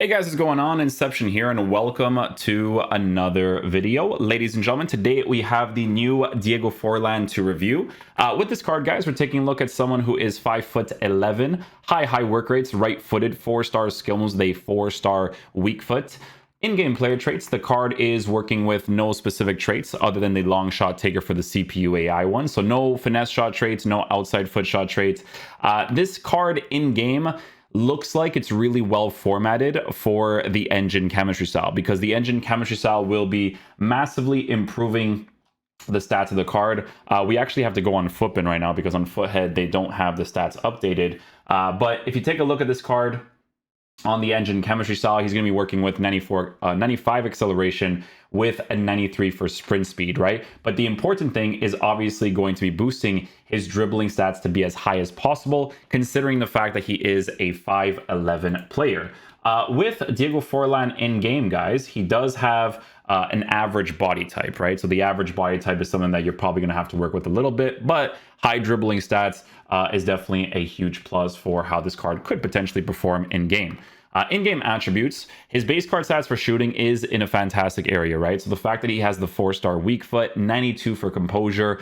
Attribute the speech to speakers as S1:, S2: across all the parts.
S1: Hey guys, what's going on? Inception here, and welcome to another video. Ladies and gentlemen, today we have the new Diego Forlan to review. With this card, guys, we're taking a look at someone who is 5'11", high work rates, right-footed, 4-star skill moves, they 4-star weak foot. In-game player traits, the card is working with no specific traits other than the long shot taker for the CPU AI one. So no finesse shot traits, no outside foot shot traits. This card in-game looks like it's really well formatted for the engine chemistry style, because the engine chemistry style will be massively improving the stats of the card. We actually have to go on Footbin right now because on Foothead they don't have the stats updated. But if you take a look at this card on the engine chemistry style, he's going to be working with 95 acceleration with a 93 for sprint speed, right? But the important thing is obviously going to be boosting his dribbling stats to be as high as possible, considering the fact that he is a 5'11" player. With Diego Forlan in game, guys, he does have an average body type, right? So the average body type is something that you're probably going to have to work with a little bit, but high dribbling stats is definitely a huge plus for how this card could potentially perform in game. In-game attributes, his base card stats for shooting is in a fantastic area, right? So the fact that he has the 4-star weak foot, 92 for composure,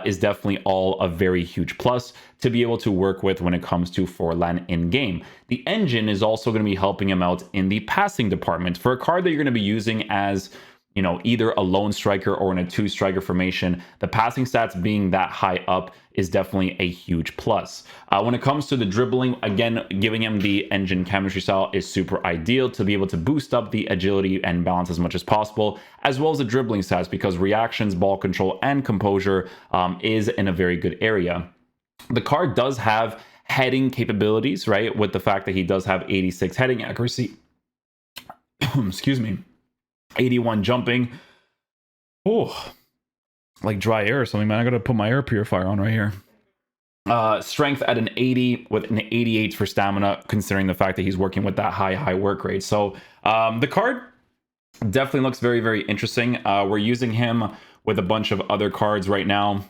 S1: is definitely all a very huge plus to be able to work with when it comes to Forlan in-game. The engine is also going to be helping him out in the passing department. For a card that you're going to be using as, you know, either a lone striker or in a 2-striker formation, the passing stats being that high up is definitely a huge plus. When it comes to the dribbling, again, giving him the engine chemistry style is super ideal to be able to boost up the agility and balance as much as possible, as well as the dribbling stats, because reactions, ball control, and composure is in a very good area. The card does have heading capabilities, right? With the fact that he does have 86 heading accuracy. Excuse me. 81 jumping. Oh, like dry air or something, man. I gotta put my air purifier on right here. Strength at an 80 with an 88 for stamina, considering the fact that he's working with that high work rate. So the card definitely looks very interesting. We're using him with a bunch of other cards right now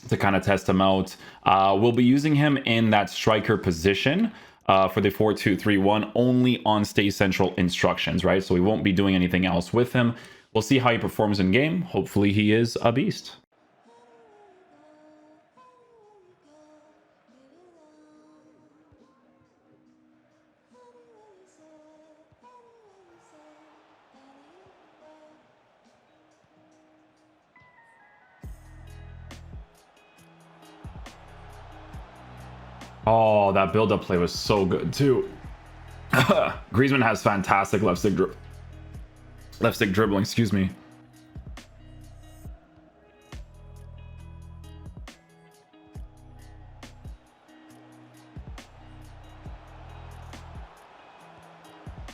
S1: to kind of test him out. We'll be using him in that striker position for the 4-2-3-1 only on stay central instructions, right? So we won't be doing anything else with him. We'll see how he performs in game. Hopefully he is a beast. Oh, that build-up play was so good too. Griezmann has fantastic left stick dribbling, excuse me.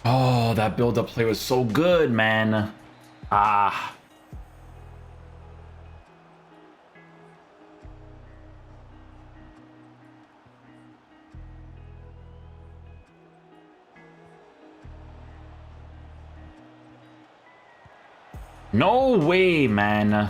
S1: Oh, that build-up play was so good, man. Ah. No way, man.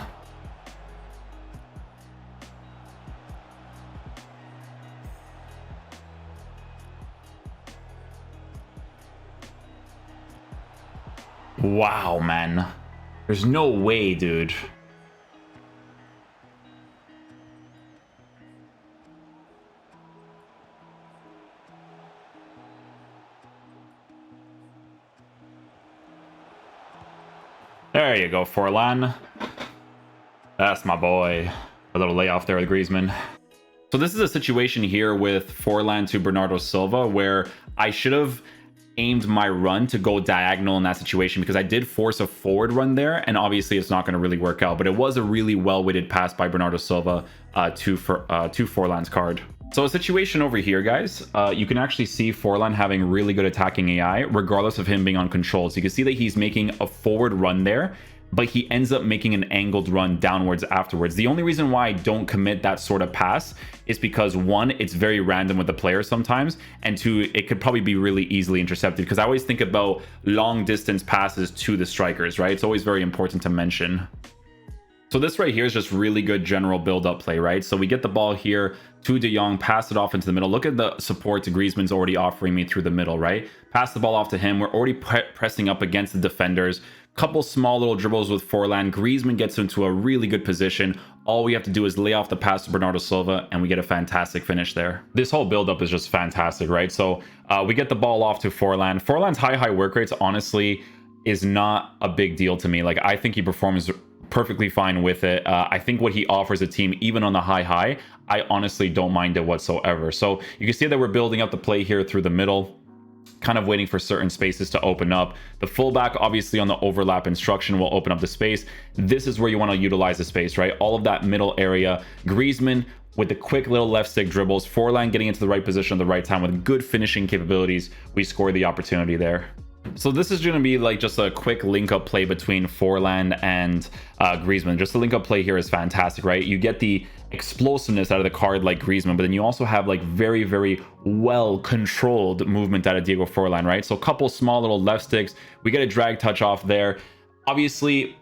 S1: Wow, man. There's no way, dude. There you go, Forlan. That's my boy. A little layoff there with Griezmann. So this is a situation here with Forlan to Bernardo Silva where I should have aimed my run to go diagonal in that situation, because I did force a forward run there, and obviously it's not going to really work out, but it was a really well-weighted pass by Bernardo Silva to Forlan's card. So a situation over here, guys, you can actually see Forlan having really good attacking AI, regardless of him being on control. So you can see that he's making a forward run there, but he ends up making an angled run downwards afterwards. The only reason why I don't commit that sort of pass is because, one, it's very random with the player sometimes, and two, it could probably be really easily intercepted, because I always think about long distance passes to the strikers, right? It's always very important to mention. So this right here is just really good general build-up play, right? So we get the ball here to De Jong, pass it off into the middle. Look at the support Griezmann's already offering me through the middle, right? Pass the ball off to him. We're already pressing up against the defenders. Couple small little dribbles with Forlan. Griezmann gets into a really good position. All we have to do is lay off the pass to Bernardo Silva, and we get a fantastic finish there. This whole build-up is just fantastic, right? So we get the ball off to Forlan. Forlan's high work rates, honestly, is not a big deal to me. Like, I think he performs perfectly fine with it. I think what he offers a team, even on the high, I honestly don't mind it whatsoever. So you can see that we're building up the play here through the middle, kind of waiting for certain spaces to open up. The fullback, obviously, on the overlap instruction will open up the space. This is where you want to utilize the space, right? All of that middle area. Griezmann with the quick little left stick dribbles. Forlan getting into the right position at the right time with good finishing capabilities. We score the opportunity there. So this is going to be like just a quick link-up play between Forlan and Griezmann. Just the link-up play here is fantastic, right? You get the explosiveness out of the card like Griezmann, but then you also have like very well-controlled movement out of Diego Forlan, right? So a couple small little left sticks. We get a drag touch off there. Obviously,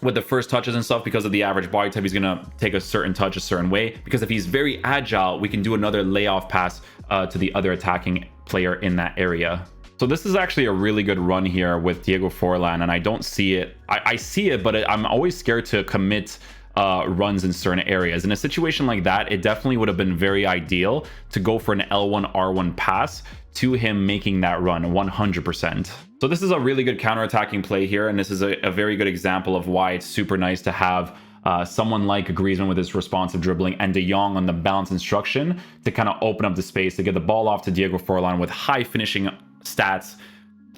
S1: with the first touches and stuff, because of the average body type, he's going to take a certain touch a certain way. Because if he's very agile, we can do another layoff pass to the other attacking player in that area. So this is actually a really good run here with Diego Forlan, and I don't see it. I see it, but I'm always scared to commit runs in certain areas. In a situation like that, it definitely would have been very ideal to go for an L1 R1 pass to him making that run 100%. So this is a really good counter-attacking play here, and this is a very good example of why it's super nice to have someone like Griezmann with his responsive dribbling and De Jong on the balance instruction to kind of open up the space to get the ball off to Diego Forlan with high finishing stats.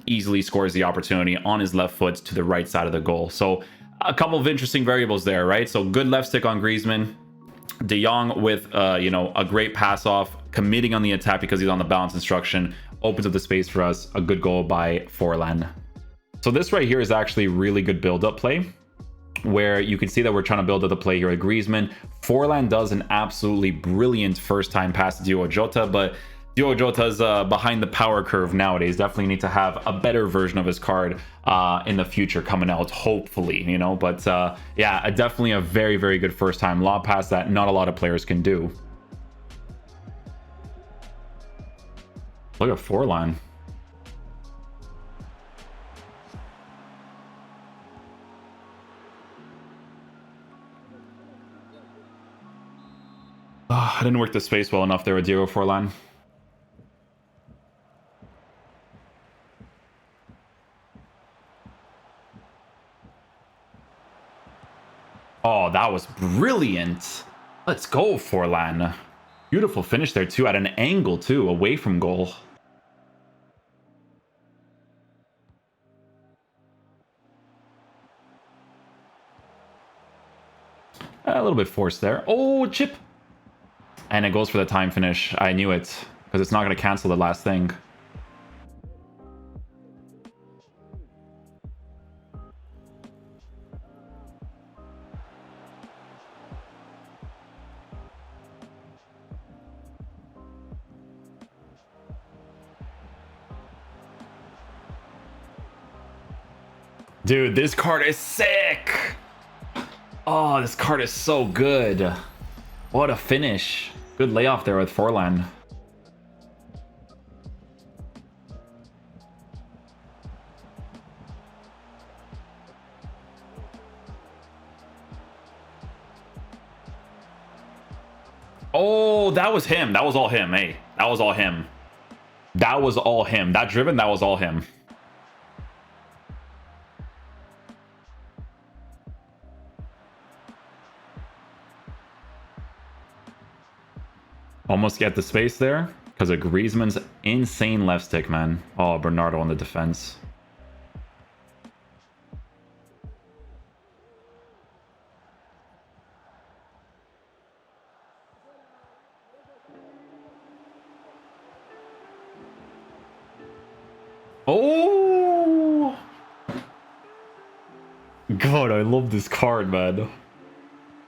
S1: Easily scores the opportunity on his left foot to the right side of the goal. So a couple of interesting variables there, right? So good left stick on Griezmann. De Jong with a great pass off, committing on the attack because he's on the balance instruction, opens up the space for us. A good goal by Forlan. So this right here is actually really good build-up play, where you can see that we're trying to build up the play here with Griezmann. Forlan does an absolutely brilliant first time pass to Diogo Jota, but Diogo Jota's behind the power curve nowadays. Definitely need to have a better version of his card in the future coming out, hopefully, you know. But yeah, definitely a very good first time lob pass that not a lot of players can do. Look at Forlan. I didn't work the space well enough there with Diego Forlan. Oh, that was brilliant. Let's go, Forlan. Beautiful finish there, too, at an angle, too, away from goal. A little bit forced there. Oh, chip. And it goes for the time finish. I knew it, because it's not going to cancel the last thing. Dude, this card is sick. Oh, this card is so good. What a finish. Good layoff there with Forlan. Oh, that was him. That was all him. Hey, that was all him. That was all him. That driven, that was all him. Almost get the space there because of Griezmann's insane left stick, man. Oh, Bernardo on the defense. Oh! God, I love this card, man.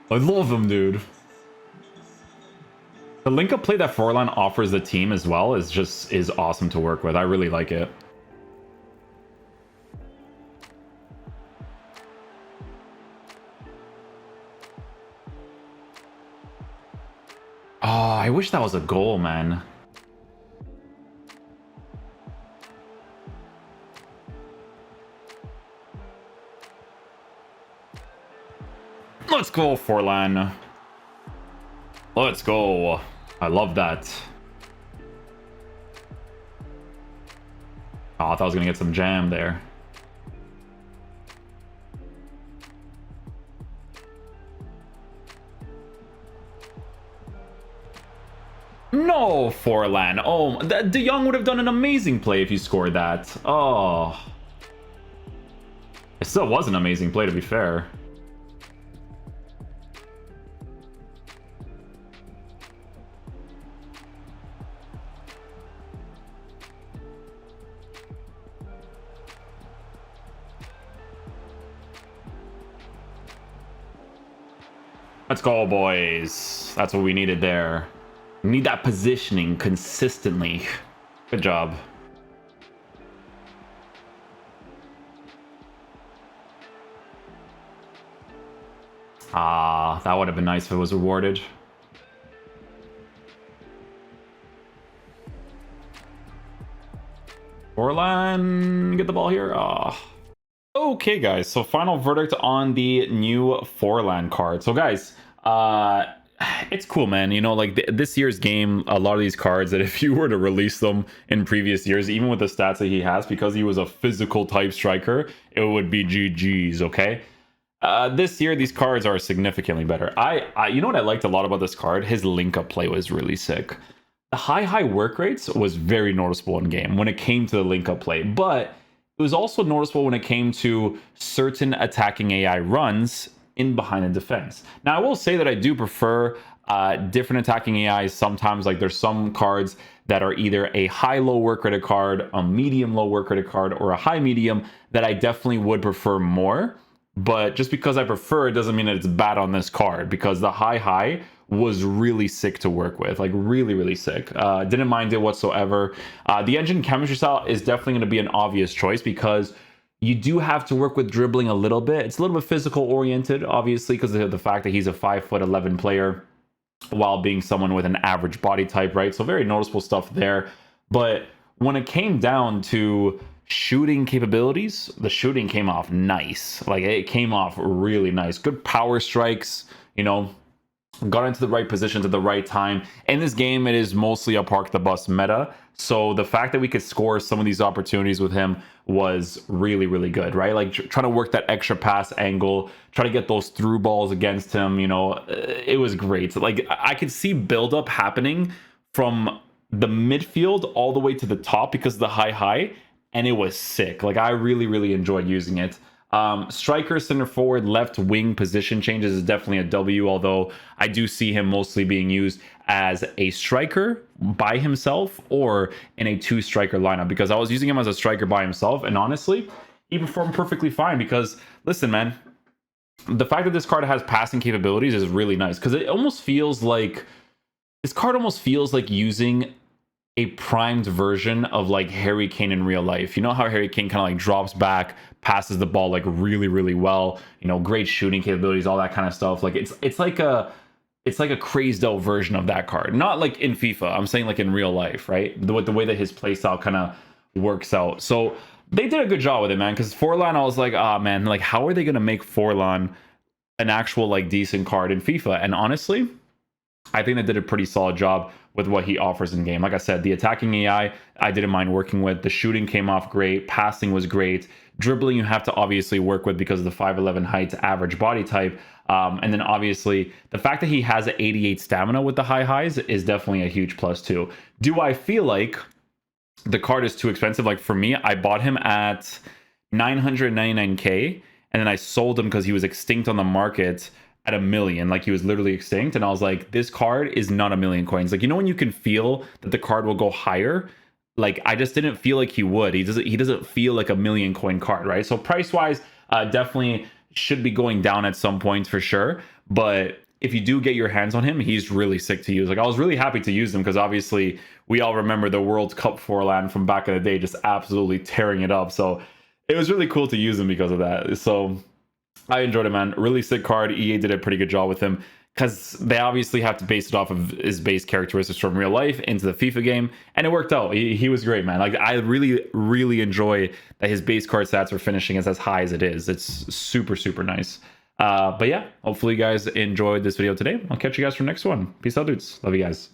S1: I love him, dude. The link-up play that Forlan offers the team as well is awesome to work with. I really like it. I wish that was a goal, man. Let's go, Forlan. Let's go. I love that. Oh, I thought I was going to get some jam there. No, Forlan. Oh, De Jong would have done an amazing play if he scored that. Oh. It still was an amazing play, to be fair. Let's go, boys. That's what we needed there. We need that positioning consistently. Good job. Ah, that would have been nice if it was rewarded. Forlan, get the ball here. Ah. Okay, guys, so final verdict on the new Forlan card. So, guys, it's cool, man. You know, like this year's game, a lot of these cards that if you were to release them in previous years, even with the stats that he has, because he was a physical type striker, it would be GG's, okay? This year, these cards are significantly better. You know what I liked a lot about this card? His link-up play was really sick. The high work rates was very noticeable in game when it came to the link-up play, but it was also noticeable when it came to certain attacking AI runs in behind the defense. Now, I will say that I do prefer different attacking AIs sometimes. Like there's some cards that are either a high-low work rated card, a medium-low work rated card, or a high-medium that I definitely would prefer more. But just because I prefer it doesn't mean that it's bad on this card, because the high was really sick to work with, like really sick. Didn't mind it whatsoever. The engine chemistry style is definitely going to be an obvious choice because you do have to work with dribbling a little bit. It's a little bit physical oriented, obviously, because of the fact that he's a 5'11" player while being someone with an average body type, right? So very noticeable stuff there. But when it came down to shooting capabilities, the shooting came off nice. Like it came off really nice. Good power strikes, you know, got into the right positions at the right time. In this game, it is mostly a park the bus meta. So the fact that we could score some of these opportunities with him was really good, right? Like trying to work that extra pass angle, try to get those through balls against him, you know, it was great. Like I could see buildup happening from the midfield all the way to the top because of the high, and it was sick. Like I really enjoyed using it. Striker, center forward, left wing position changes is definitely a W, although I do see him mostly being used as a striker by himself or in a two striker lineup, because I was using him as a striker by himself, and honestly he performed perfectly fine. Because listen, man, the fact that this card has passing capabilities is really nice, because it almost feels like this card almost feels like using a primed version of like Harry Kane in real life. You know how Harry Kane kind of like drops back, passes the ball like really well, you know, great shooting capabilities, all that kind of stuff. Like it's like a crazed out version of that card. Not like in FIFA, I'm saying like in real life, right? The way that his playstyle kind of works out. So they did a good job with it, man, because Forlan, I was like, ah, man, like how are they gonna make Forlan an actual like decent card in FIFA? And honestly, I think they did a pretty solid job with what he offers in game. Like I said, the attacking AI, I didn't mind working with. The shooting came off great. Passing was great. Dribbling, you have to obviously work with because of the 5'11" height, average body type. And then obviously, the fact that he has an 88 stamina with the highs is definitely a huge plus too. Do I feel like the card is too expensive? Like for me, I bought him at 999k, and then I sold him because he was extinct on the market at 1 million. Like he was literally extinct, and I was like, this card is not 1 million coins. Like, you know, when you can feel that the card will go higher, like I just didn't feel like he would. He doesn't feel like 1 million coin card, right? So price wise, definitely should be going down at some point for sure. But if you do get your hands on him, he's really sick to use. Like I was really happy to use him because obviously we all remember the World Cup Forlan from back in the day, just absolutely tearing it up. So it was really cool to use him because of that. So I enjoyed it, man. Really sick card. EA did a pretty good job with him. because they obviously have to base it off of his base characteristics from real life into the FIFA game, and it worked out. He was great, man. Like, I really enjoy that his base card stats are finishing as high as it is. It's super nice. But yeah, hopefully you guys enjoyed this video today. I'll catch you guys for the next one. Peace out, dudes. Love you guys.